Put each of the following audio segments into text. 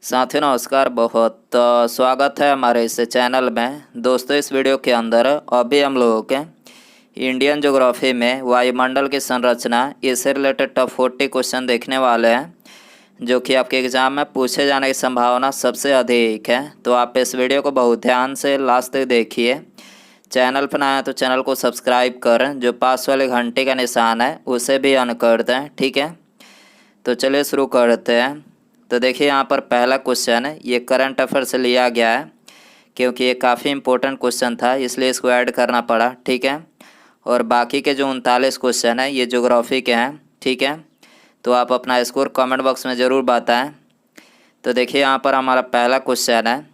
साथियों नमस्कार। बहुत स्वागत है हमारे इस चैनल में। दोस्तों इस वीडियो के अंदर अभी हम लोगों के इंडियन ज्योग्राफी में वायुमंडल की संरचना इससे रिलेटेड टॉप 40 क्वेश्चन देखने वाले हैं, जो कि आपके एग्ज़ाम में पूछे जाने की संभावना सबसे अधिक है। तो आप इस वीडियो को बहुत ध्यान से लास्ट तक देखिए। चैनल पर नया है तो चैनल को सब्सक्राइब कर, जो पास वाले घंटे का निशान है उसे भी ऑन कर दें, ठीक है। तो चलिए शुरू करते हैं। तो देखिए यहाँ पर पहला क्वेश्चन है, ये करंट अफेयर से लिया गया है क्योंकि ये काफ़ी इंपॉर्टेंट क्वेश्चन था, इसलिए इसको ऐड करना पड़ा, ठीक है। और बाकी के जो 39 क्वेश्चन है ये ज्योग्राफी के हैं, ठीक है। तो आप अपना स्कोर कमेंट बॉक्स में ज़रूर बताएं। तो देखिए यहाँ पर हमारा पहला क्वेश्चन है,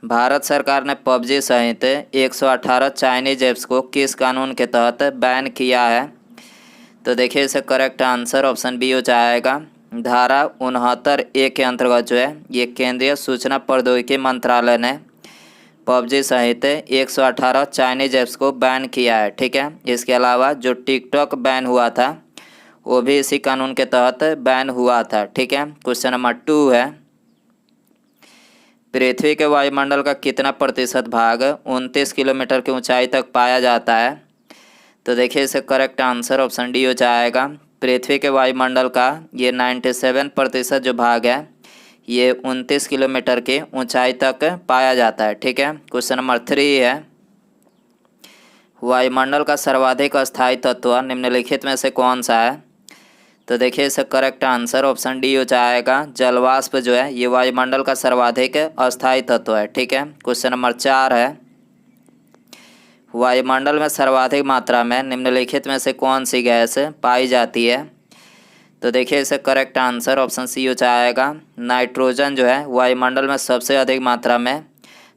भारत सरकार ने पबजी सहित 118 चाइनीज ऐप्स को किस कानून के तहत बैन किया है। तो देखिए इसे करेक्ट आंसर ऑप्शन बी हो जाएगा। धारा 69(a) के अंतर्गत जो है ये केंद्रीय सूचना प्रौद्योगिकी मंत्रालय ने पबजी सहित 118 चाइनीज ऐप्स को बैन किया है, ठीक है। इसके अलावा जो टिकटॉक बैन हुआ था वो भी इसी कानून के तहत बैन हुआ था, ठीक है। क्वेश्चन नंबर 2 है, पृथ्वी के वायुमंडल का कितना प्रतिशत भाग 29 किलोमीटर की ऊंचाई तक पाया जाता है। तो देखिए इसे करेक्ट आंसर ऑप्शन डी हो जाएगा। पृथ्वी के वायुमंडल का ये 97% जो भाग है ये 29 किलोमीटर की ऊंचाई तक पाया जाता है, ठीक है। क्वेश्चन नंबर 3 है, वायुमंडल का सर्वाधिक अस्थायी तत्व निम्नलिखित में से कौन सा है। तो देखिए इसे करेक्ट आंसर ऑप्शन डी हो जाएगा। जलवाष्प जो है ये वायुमंडल का सर्वाधिक अस्थायी तत्व है, ठीक है। क्वेश्चन नंबर 4 है, वायुमंडल में सर्वाधिक मात्रा में निम्नलिखित में से कौन सी गैस पाई जाती है। तो देखिए इसे करेक्ट आंसर ऑप्शन सी हो जाएगा। नाइट्रोजन जो है वायुमंडल में सबसे अधिक मात्रा में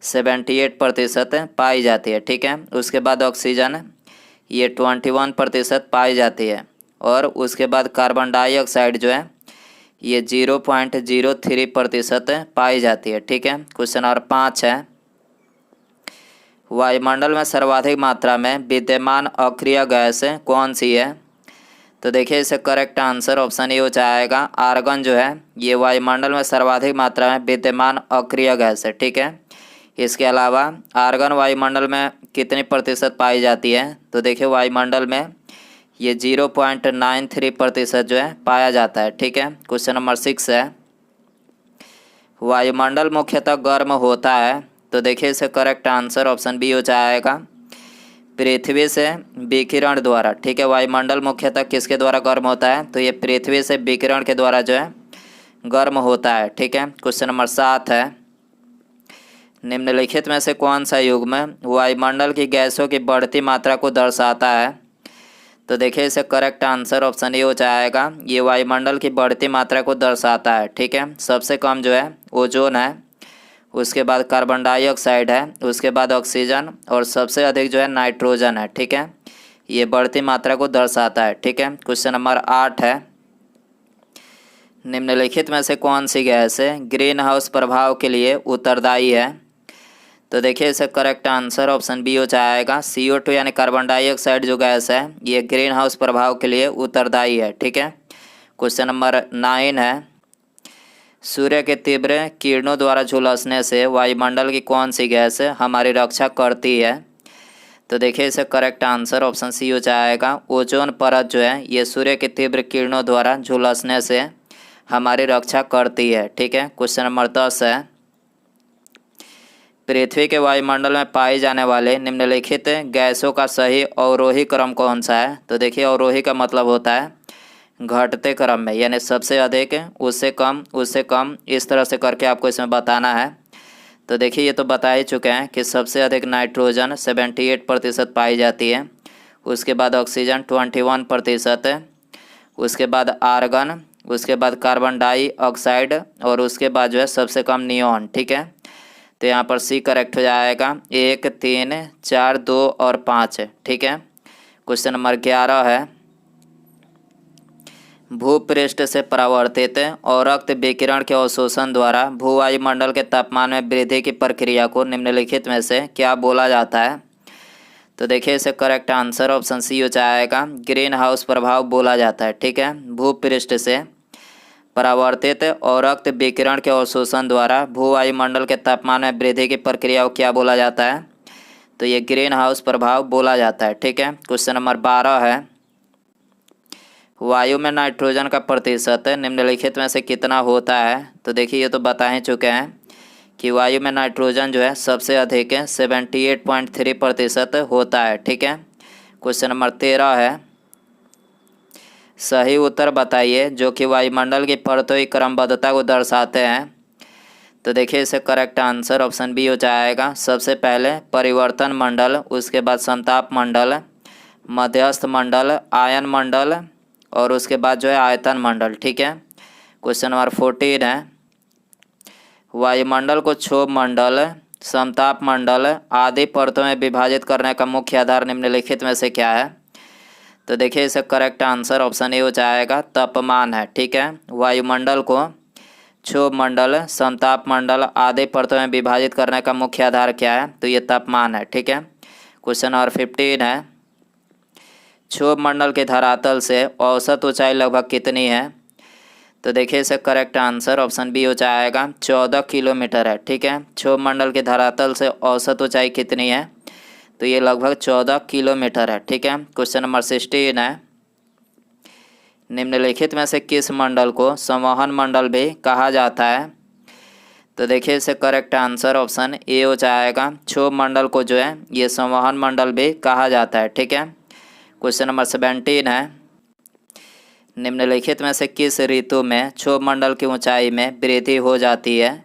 78% पाई जाती है, ठीक है। उसके बाद ऑक्सीजन ये 21% पाई जाती है, और उसके बाद कार्बन डाइऑक्साइड जो है ये 0.03% पाई जाती है, ठीक है। क्वेश्चन नंबर 5 है, वायुमंडल में सर्वाधिक मात्रा में विद्यमान अक्रिय गैस कौन सी है। तो देखिए इसे करेक्ट आंसर ऑप्शन ए हो जाएगा। आर्गन जो है ये वायुमंडल में सर्वाधिक मात्रा में विद्यमान अक्रिय गैस है, ठीक है। इसके अलावा आर्गन वायुमंडल में कितनी प्रतिशत पाई जाती है। तो देखिए वायुमंडल में ये 0.93% जो है पाया जाता है, ठीक है। क्वेश्चन नंबर 6 है, वायुमंडल मुख्यतः गर्म होता है। तो देखिए इसे करेक्ट आंसर ऑप्शन बी हो जाएगा। पृथ्वी से विकिरण द्वारा, ठीक है। वायुमंडल मुख्यतः किसके द्वारा गर्म होता है। तो ये पृथ्वी से विकिरण के द्वारा जो है गर्म होता है, ठीक है। क्वेश्चन नंबर 7 है, निम्नलिखित में से कौन सा युग्म वायुमंडल की गैसों की बढ़ती मात्रा को दर्शाता है। तो देखिए इसे करेक्ट आंसर ऑप्शन ए हो जाएगा। ये वायुमंडल की बढ़ती मात्रा को दर्शाता है, ठीक है। सबसे कम जो है ओजोन है, उसके बाद कार्बन डाइऑक्साइड है, उसके बाद ऑक्सीजन, और सबसे अधिक जो है नाइट्रोजन है, ठीक है। ये बढ़ती मात्रा को दर्शाता है, ठीक है। क्वेश्चन नंबर 8 है, निम्नलिखित में से कौन सी गैस ग्रीन हाउस प्रभाव के लिए उत्तरदायी है। तो देखिए इसे करेक्ट आंसर ऑप्शन बी हो जाएगा। CO2 यानी कार्बन डाइऑक्साइड जो गैस है ये ग्रीन हाउस प्रभाव के लिए उत्तरदायी है, ठीक है। क्वेश्चन नंबर 9 है, सूर्य के तीव्र किरणों द्वारा झुलसने से वायुमंडल की कौन सी गैस हमारी रक्षा करती है। तो देखिए इसे करेक्ट आंसर ऑप्शन सी हो जाएगा। ओजोन परत जो है ये सूर्य के तीव्र किरणों द्वारा झुलसने से हमारी रक्षा करती है, ठीक है। क्वेश्चन नंबर 10 है, पृथ्वी के वायुमंडल में पाई जाने वाले निम्नलिखित गैसों का सही अवरोही क्रम कौन सा है। तो देखिए अवरोही का मतलब होता है घटते क्रम में, यानी सबसे अधिक उससे कम, इस तरह से करके आपको इसमें बताना है। तो देखिए ये तो बता ही चुके हैं कि सबसे अधिक नाइट्रोजन 78% पाई जाती है, उसके बाद ऑक्सीजन 21%, उसके बाद आर्गन, उसके बाद कार्बन डाइऑक्साइड, और उसके बाद जो है सबसे कम नियॉन, ठीक है। तो यहाँ पर सी करेक्ट हो जाएगा। 1, 3, 4, 2 और 5, ठीक है। क्वेश्चन नंबर 11 है, भूपृष्ठ से परावर्तित और रक्त विकिरण के अवशोषण द्वारा भूवायुमंडल के तापमान में वृद्धि की प्रक्रिया को निम्नलिखित में से क्या बोला जाता है। तो देखिए इसे करेक्ट आंसर ऑप्शन सी हो जाएगा। ग्रीन हाउस प्रभाव बोला जाता है, ठीक है। भूपृष्ठ से परावर्तित और रक्त विकिरण के अवशोषण द्वारा भूवायुमंडल के तापमान में वृद्धि की प्रक्रिया को क्या बोला जाता है? तो ये ग्रीन हाउस प्रभाव बोला जाता है। ठीक है। क्वेश्चन नंबर 12 है, वायु में नाइट्रोजन का प्रतिशत निम्नलिखित में से कितना होता है? तो देखिए ये तो बता ही चुके हैं कि वायु में नाइट्रोजन जो है सबसे अधिक 78.3% होता है। ठीक है। क्वेश्चन नंबर 13 है, सही उत्तर बताइए जो कि वायुमंडल की परतों की क्रमबद्धता को दर्शाते हैं। तो देखिए इससे करेक्ट आंसर ऑप्शन बी हो जाएगा। सबसे पहले परिवर्तन मंडल, उसके बाद समताप मंडल, मध्यस्थ मंडल, आयन मंडल और उसके बाद जो है आयतन मंडल। ठीक है। क्वेश्चन नंबर 14 है, वायुमंडल को क्षोभ मंडल, समताप मंडल आदि परतों में विभाजित करने का मुख्य आधार निम्नलिखित में से क्या है? तो देखिए इसका करेक्ट आंसर ऑप्शन ए हो जाएगा, तापमान है। ठीक है। वायुमंडल को क्षोभ मंडल, समताप मंडल आदि परतों में विभाजित करने का मुख्य आधार क्या है? तो ये तापमान है। ठीक है। क्वेश्चन नंबर 15 है, क्षोभ मंडल के धरातल से औसत ऊंचाई लगभग कितनी है? तो देखिए इसका करेक्ट आंसर ऑप्शन बी हो जाएगा, 14 किलोमीटर है। ठीक है। क्षोभ मंडल के धरातल से औसत ऊंचाई कितनी है? तो ये लगभग 14 किलोमीटर है। ठीक है। क्वेश्चन नंबर 16 है, निम्नलिखित में से किस मंडल को संवहन मंडल भी कहा जाता है? तो देखिए इसे करेक्ट आंसर ऑप्शन ए हो जाएगा, क्षोभ मंडल को जो है ये संवहन मंडल भी कहा जाता है। ठीक है। क्वेश्चन नंबर 17 है, निम्नलिखित में से किस ऋतु में क्षोभ मंडल की ऊंचाई में वृद्धि हो जाती है?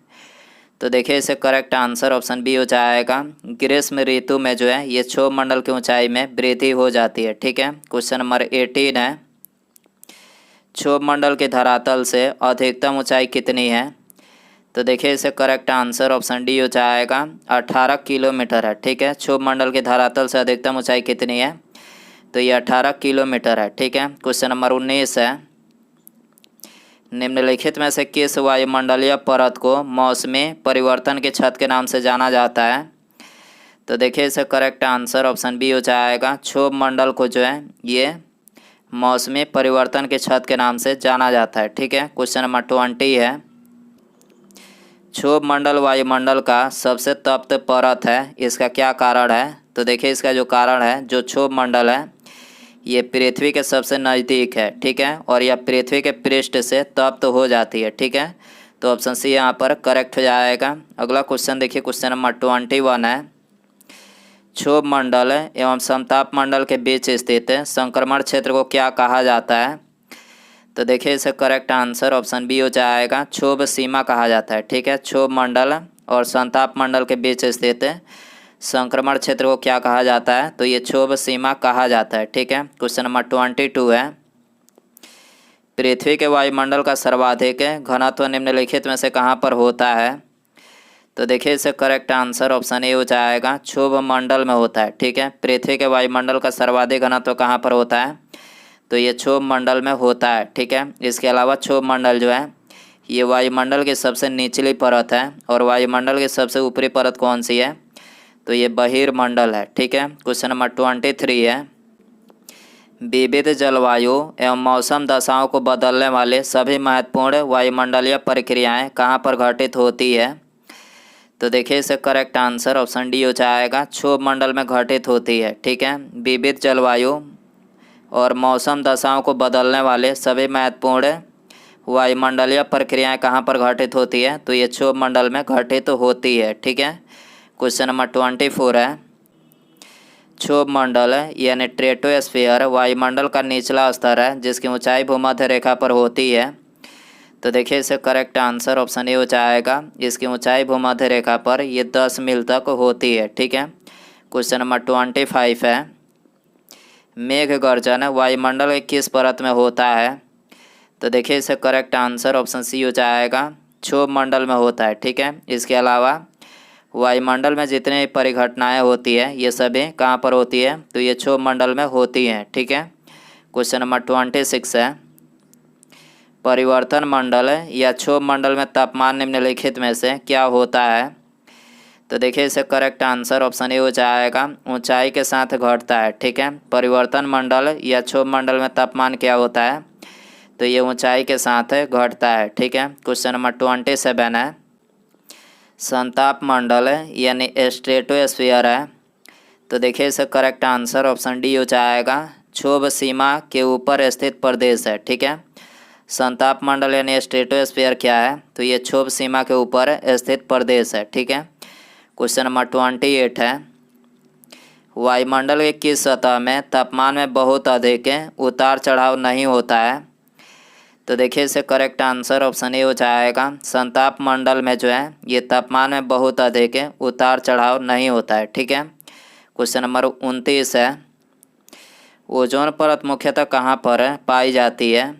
तो देखिए इसे करेक्ट आंसर ऑप्शन बी हो जाएगा, ग्रीष्म ऋतु में जो है ये क्षोभ मंडल की ऊंचाई में वृद्धि हो जाती है। ठीक है। क्वेश्चन नंबर 18 है, क्षोभ मंडल के धरातल से अधिकतम ऊंचाई कितनी है? तो देखिए इसे करेक्ट आंसर ऑप्शन डी हो जाएगा, 18 किलोमीटर है। ठीक है। क्षोभ मंडल के धरातल से अधिकतम ऊंचाई कितनी है? तो ये 18 किलोमीटर है। ठीक है। क्वेश्चन नंबर 19 है, निम्नलिखित में से किस वायुमंडलीय परत को मौसमी परिवर्तन के छत के नाम से जाना जाता है? तो देखिए इसे करेक्ट आंसर ऑप्शन बी हो जाएगा, क्षोभ मंडल को जो है ये मौसमी परिवर्तन के छत के नाम से जाना जाता है। ठीक है। क्वेश्चन नंबर 20 है, क्षोभ मंडल वायुमंडल का सबसे तप्त परत है, इसका क्या कारण है? तो देखिए इसका जो कारण है, जो क्षोभ मंडल है ये पृथ्वी के सबसे नज़दीक है। ठीक है। और यह पृथ्वी के पृष्ठ से तप्त हो जाती है। ठीक है। तो ऑप्शन सी यहाँ पर करेक्ट हो जाएगा। अगला क्वेश्चन देखिए, क्वेश्चन नंबर 21 है, क्षोभ मंडल एवं समताप मंडल के बीच स्थित संक्रमण क्षेत्र को क्या कहा जाता है? तो देखिए इसे करेक्ट आंसर ऑप्शन बी हो जाएगा, क्षोभ सीमा कहा जाता है। ठीक है। क्षोभ मंडल और समताप मंडल के बीच स्थित संक्रमण क्षेत्र को क्या कहा जाता है? तो ये क्षोभ सीमा कहा जाता है। ठीक है। क्वेश्चन नंबर 22 है, पृथ्वी के वायुमंडल का सर्वाधिक घनत्व निम्नलिखित में से कहाँ पर होता है? तो देखिए इसे करेक्ट आंसर ऑप्शन ए हो जाएगा, क्षोभ मंडल में होता है। ठीक है। पृथ्वी के वायुमंडल का सर्वाधिक घनत्व कहाँ पर होता है? तो ये क्षोभ मंडल में होता है। ठीक है। इसके अलावा क्षोभ मंडल जो है ये वायुमंडल की सबसे निचली परत है और वायुमंडल की सबसे ऊपरी परत कौन सी है? तो ये बहिर्मंडल है। ठीक है। क्वेश्चन नंबर 23 है, विविध जलवायु एवं मौसम दशाओं को बदलने वाले सभी महत्वपूर्ण वायुमंडलीय प्रक्रियाएं कहाँ पर घटित होती है? तो देखिए इसे करेक्ट आंसर ऑप्शन डी हो जाएगा, क्षोभ मंडल में घटित होती है। ठीक है। विविध जलवायु और मौसम दशाओं को बदलने वाले सभी महत्वपूर्ण वायुमंडलीय प्रक्रियाएं कहाँ पर घटित होती है? तो ये क्षोभ मंडल में घटित होती है। ठीक है। क्वेश्चन नंबर 24 है, क्षोभ मंडल यानी स्ट्रेटोस्फीयर वायुमंडल का निचला स्तर है जिसकी ऊंचाई भूमध्य रेखा पर होती है। तो देखिए इसे करेक्ट आंसर ऑप्शन ए हो जाएगा, इसकी ऊंचाई भूमध्य रेखा पर ये 10 मील तक होती है। ठीक है। क्वेश्चन नंबर 25 है, मेघ गर्जन वायुमंडल के किस परत में होता है? तो देखिए इसे करेक्ट आंसर ऑप्शन सी हो जाएगा, क्षोभ मंडल में होता है। ठीक है। इसके अलावा वायुमंडल में जितने भी परिघटनाएं होती है ये सभी कहाँ पर होती है? तो ये क्षोभ मंडल में होती हैं। ठीक है। क्वेश्चन नंबर 26 है, परिवर्तन मंडल या क्षोभ मंडल में तापमान निम्नलिखित में से क्या होता है? तो देखिए इसे करेक्ट आंसर ऑप्शन ए हो जाएगा, ऊंचाई के साथ घटता है। ठीक है। परिवर्तन मंडल या क्षोभ मंडल में तापमान क्या होता है? तो ये ऊंचाई के साथ घटता है। ठीक है, क्वेश्चन नंबर 27 है, संताप मंडल यानी स्ट्रेटोस्फीयर है। तो देखिए इसका करेक्ट आंसर ऑप्शन डी हो जाएगा, क्षोभ सीमा के ऊपर स्थित प्रदेश है। ठीक है, संताप मंडल यानी स्ट्रेटोस्फीयर क्या है, तो ये क्षोभ सीमा के ऊपर स्थित प्रदेश है। ठीक है, क्वेश्चन नंबर 28 है, वायुमंडल के किस सतह में तापमान में बहुत अधिक उतार चढ़ाव नहीं होता है। तो देखिए इसे करेक्ट आंसर ऑप्शन ए हो जाएगा, संताप मंडल में जो है ये तापमान में बहुत अधिक उतार चढ़ाव नहीं होता है। ठीक है, क्वेश्चन नंबर 29 है, ओजोन परत मुख्यतः कहाँ पर पाई जाती है।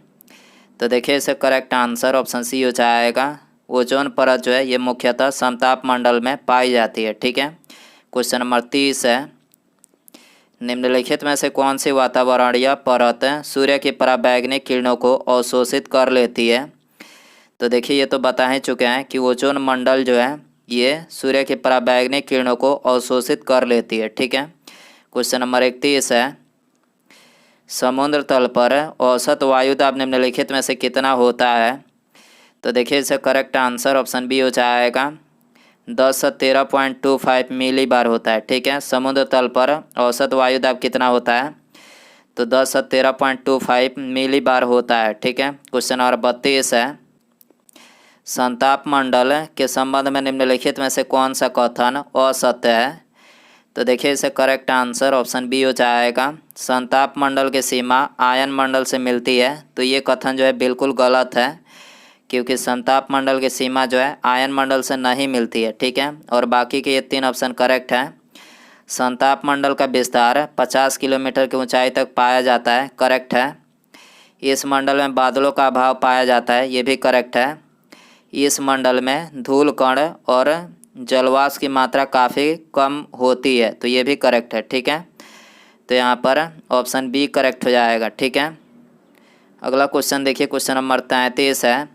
तो देखिए इसे करेक्ट आंसर ऑप्शन सी हो जाएगा, ओजोन परत जो है ये मुख्यतः समताप मंडल में पाई जाती है। ठीक है, क्वेश्चन नंबर 30 है, निम्नलिखित में से कौन सी वातावरणीय परत सूर्य की पराबैंगनी किरणों को अवशोषित कर लेती है। तो देखिए ये तो बता ही चुके हैं कि ओजोन मंडल जो है ये सूर्य की पराबैंगनी किरणों को अवशोषित कर लेती है। ठीक है, क्वेश्चन नंबर 31 है, समुद्र तल पर औसत वायुदाब निम्नलिखित में से कितना होता है। तो देखिए इसका करेक्ट आंसर ऑप्शन बी हो जाएगा, 10 से 13.25 मिली बार होता है। ठीक है, समुद्र तल पर औसत वायुदाब कितना होता है, तो 10 से 13.25 मिली बार होता है। ठीक है, क्वेश्चन नंबर 32 है, संताप मंडल के संबंध में निम्नलिखित में से कौन सा कथन असत्य है। तो देखिए इसे करेक्ट आंसर ऑप्शन बी हो जाएगा, संताप मंडल की सीमा आयन मंडल से मिलती है। तो ये कथन जो है बिल्कुल गलत है, क्योंकि संताप मंडल की सीमा जो है आयन मंडल से नहीं मिलती है। ठीक है, और बाकी के ये 3 ऑप्शन करेक्ट हैं। संताप मंडल का विस्तार 50 किलोमीटर की ऊंचाई तक पाया जाता है, करेक्ट है। इस मंडल में बादलों का अभाव पाया जाता है, ये भी करेक्ट है। इस मंडल में धूल कण और जलवाष्प की मात्रा काफ़ी कम होती है, तो ये भी करेक्ट है। ठीक है, तो यहाँ पर ऑप्शन बी करेक्ट हो जाएगा। ठीक है, अगला क्वेश्चन देखिए, क्वेश्चन नंबर 33 है,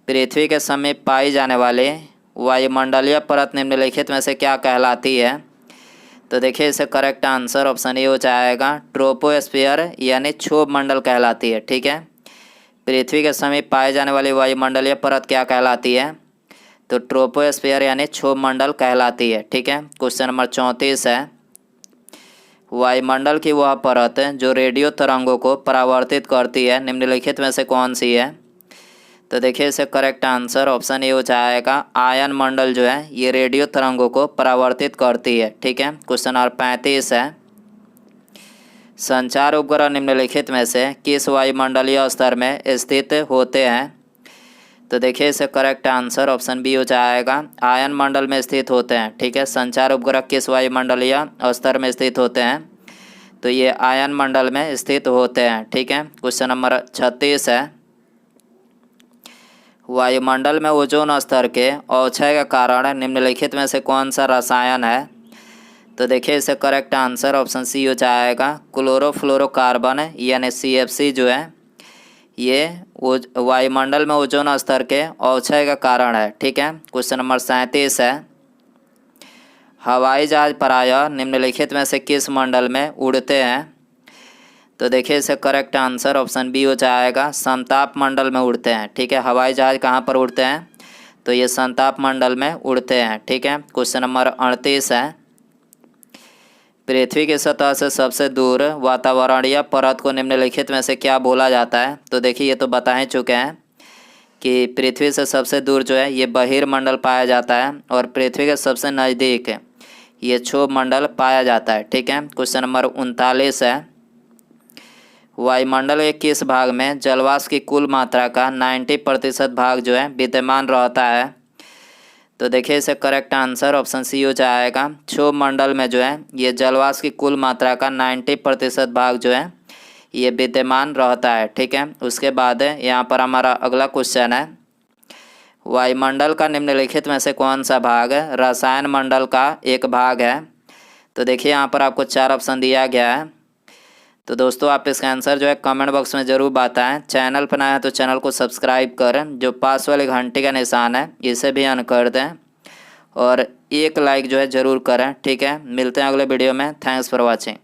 पृथ्वी के समीप पाई जाने वाली वायुमंडलीय परत निम्नलिखित में से क्या कहलाती है। तो देखिए इसे करेक्ट आंसर ऑप्शन ए हो जाएगा, ट्रोपोस्फीयर यानी क्षोभ मंडल कहलाती है। ठीक है, पृथ्वी के समीप पाए जाने वाली वायुमंडलीय परत क्या कहलाती है, तो ट्रोपोस्फीयर यानी क्षोभ मंडल कहलाती है। ठीक है, क्वेश्चन नंबर 34 है, वायुमंडल की वह परत जो रेडियो तरंगों को परावर्तित करती है निम्नलिखित में से कौन सी है। तो देखिए इसे करेक्ट आंसर ऑप्शन ए हो जाएगा, आयन मंडल जो है ये रेडियो तरंगों को परावर्तित करती है। ठीक है, क्वेश्चन नंबर 35 है, संचार उपग्रह निम्नलिखित में से किस वायुमंडलीय स्तर में स्थित होते हैं। तो देखिए इसे करेक्ट आंसर ऑप्शन बी हो जाएगा, आयन मंडल में स्थित होते हैं। ठीक है, संचार उपग्रह किस वायुमंडलीय स्तर में स्थित होते हैं, तो ये आयन मंडल में स्थित होते हैं। ठीक है, क्वेश्चन नंबर 36 है, वायुमंडल में ओजोन स्तर के अवक्षय के कारण निम्नलिखित में से कौन सा रसायन है। तो देखिए इसे करेक्ट आंसर ऑप्शन सी हो जाएगा, क्लोरोफ्लोरोकार्बन यानी CFC जो है ये वायुमंडल में ओजोन स्तर के अवक्षय का कारण है। ठीक है, क्वेश्चन नंबर 37 है, हवाई जहाज प्रायः निम्नलिखित में से किस मंडल में उड़ते हैं। तो देखिए इसे करेक्ट आंसर ऑप्शन बी हो जाएगा, समताप मंडल में उड़ते हैं। ठीक है, हवाई जहाज कहाँ पर उड़ते हैं, तो ये समताप मंडल में उड़ते हैं। ठीक है, क्वेश्चन नंबर 38 है, पृथ्वी की सतह से सबसे दूर वातावरणीय परत को निम्नलिखित में से क्या बोला जाता है। तो देखिए ये तो बता ही चुके हैं कि पृथ्वी से सबसे दूर जो है ये बहिर्मंडल पाया जाता है, और पृथ्वी के सबसे नज़दीक ये क्षोभ मंडल पाया जाता है। ठीक है, क्वेश्चन नंबर 39 है, वायुमंडल के किस भाग में जलवाष्प की कुल मात्रा का 90% भाग जो है विद्यमान रहता है। तो देखिए इसे करेक्ट आंसर ऑप्शन सी हो जाएगा, क्षोभ मंडल में जो है ये जलवाष्प की कुल मात्रा का 90% भाग जो है ये विद्यमान रहता है। ठीक है, उसके बाद यहाँ पर हमारा अगला क्वेश्चन है, वायुमंडल का निम्नलिखित में से कौन सा भाग रसायन मंडल का एक भाग है। तो देखिए यहाँ पर आपको 4 ऑप्शन दिया गया है। तो दोस्तों आप इसका आंसर जो है कमेंट बॉक्स में ज़रूर बताएं। चैनल पर नया है तो चैनल को सब्सक्राइब करें, जो पास वाले घंटे का निशान है इसे भी ऑन कर दें, और एक लाइक जो है ज़रूर करें। ठीक है, मिलते हैं अगले वीडियो में। Thanks for watching.